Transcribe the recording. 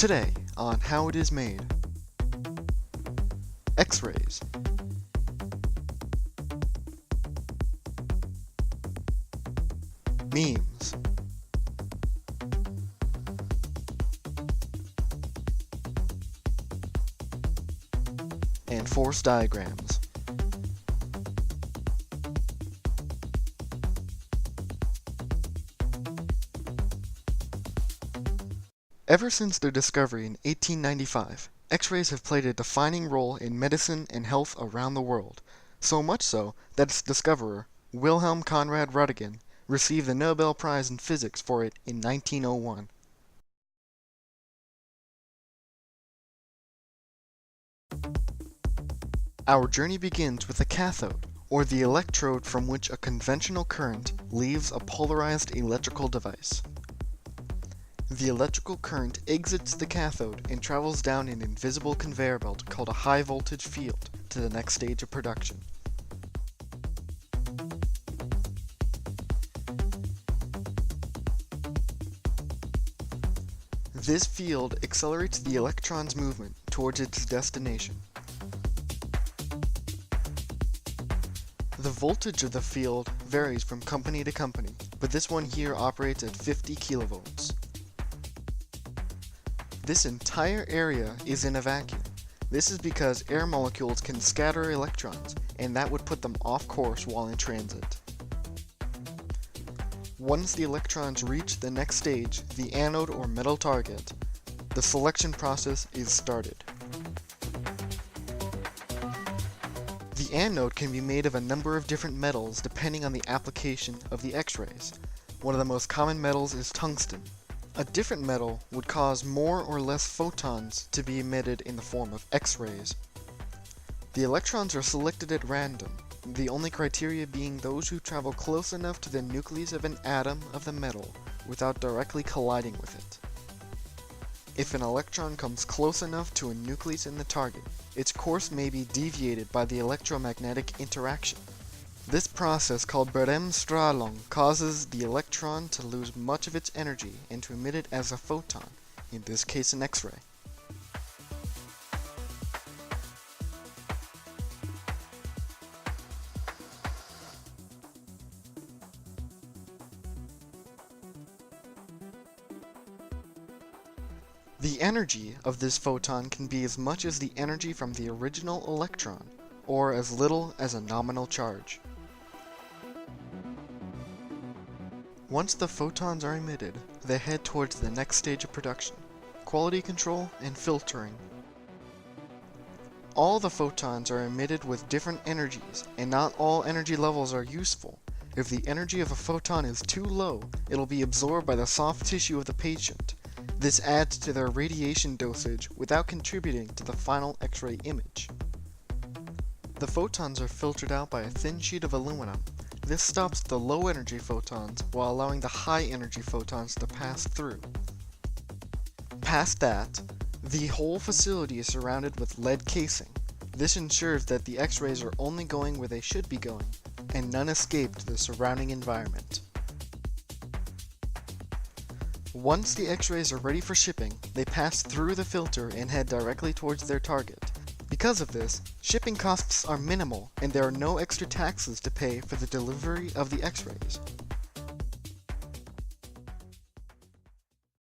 Today on How It Is Made. X-rays. Memes. And force diagrams. Ever since their discovery in 1895, X-rays have played a defining role in medicine and health around the world, so much so that its discoverer, Wilhelm Conrad Röntgen, received the Nobel Prize in Physics for it in 1901. Our journey begins with a cathode, or the electrode from which a conventional current leaves a polarized electrical device. The electrical current exits the cathode and travels down an invisible conveyor belt called a high voltage field to the next stage of production. This field accelerates the electron's movement towards its destination. The voltage of the field varies from company to company, but this one here operates at 50 kilovolts. This entire area is in a vacuum. This is because air molecules can scatter electrons, and that would put them off course while in transit. Once the electrons reach the next stage, the anode or metal target, the selection process is started. The anode can be made of a number of different metals depending on the application of the X-rays. One of the most common metals is tungsten. A different metal would cause more or less photons to be emitted in the form of X-rays. The electrons are selected at random, the only criteria being those who travel close enough to the nucleus of an atom of the metal without directly colliding with it. If an electron comes close enough to a nucleus in the target, its course may be deviated by the electromagnetic interaction. This process, called Bremsstrahlung, causes the electron to lose much of its energy and to emit it as a photon, in this case an X-ray. The energy of this photon can be as much as the energy from the original electron, or as little as a nominal charge. Once the photons are emitted, they head towards the next stage of production, quality control and filtering. All the photons are emitted with different energies, and not all energy levels are useful. If the energy of a photon is too low, it'll be absorbed by the soft tissue of the patient. This adds to their radiation dosage without contributing to the final X-ray image. The photons are filtered out by a thin sheet of aluminum. This stops the low energy photons while allowing the high energy photons to pass through. Past that, the whole facility is surrounded with lead casing. This ensures that the X-rays are only going where they should be going, and none escape to the surrounding environment. Once the X-rays are ready for shipping, they pass through the filter and head directly towards their target. Because of this, shipping costs are minimal and there are no extra taxes to pay for the delivery of the X-rays.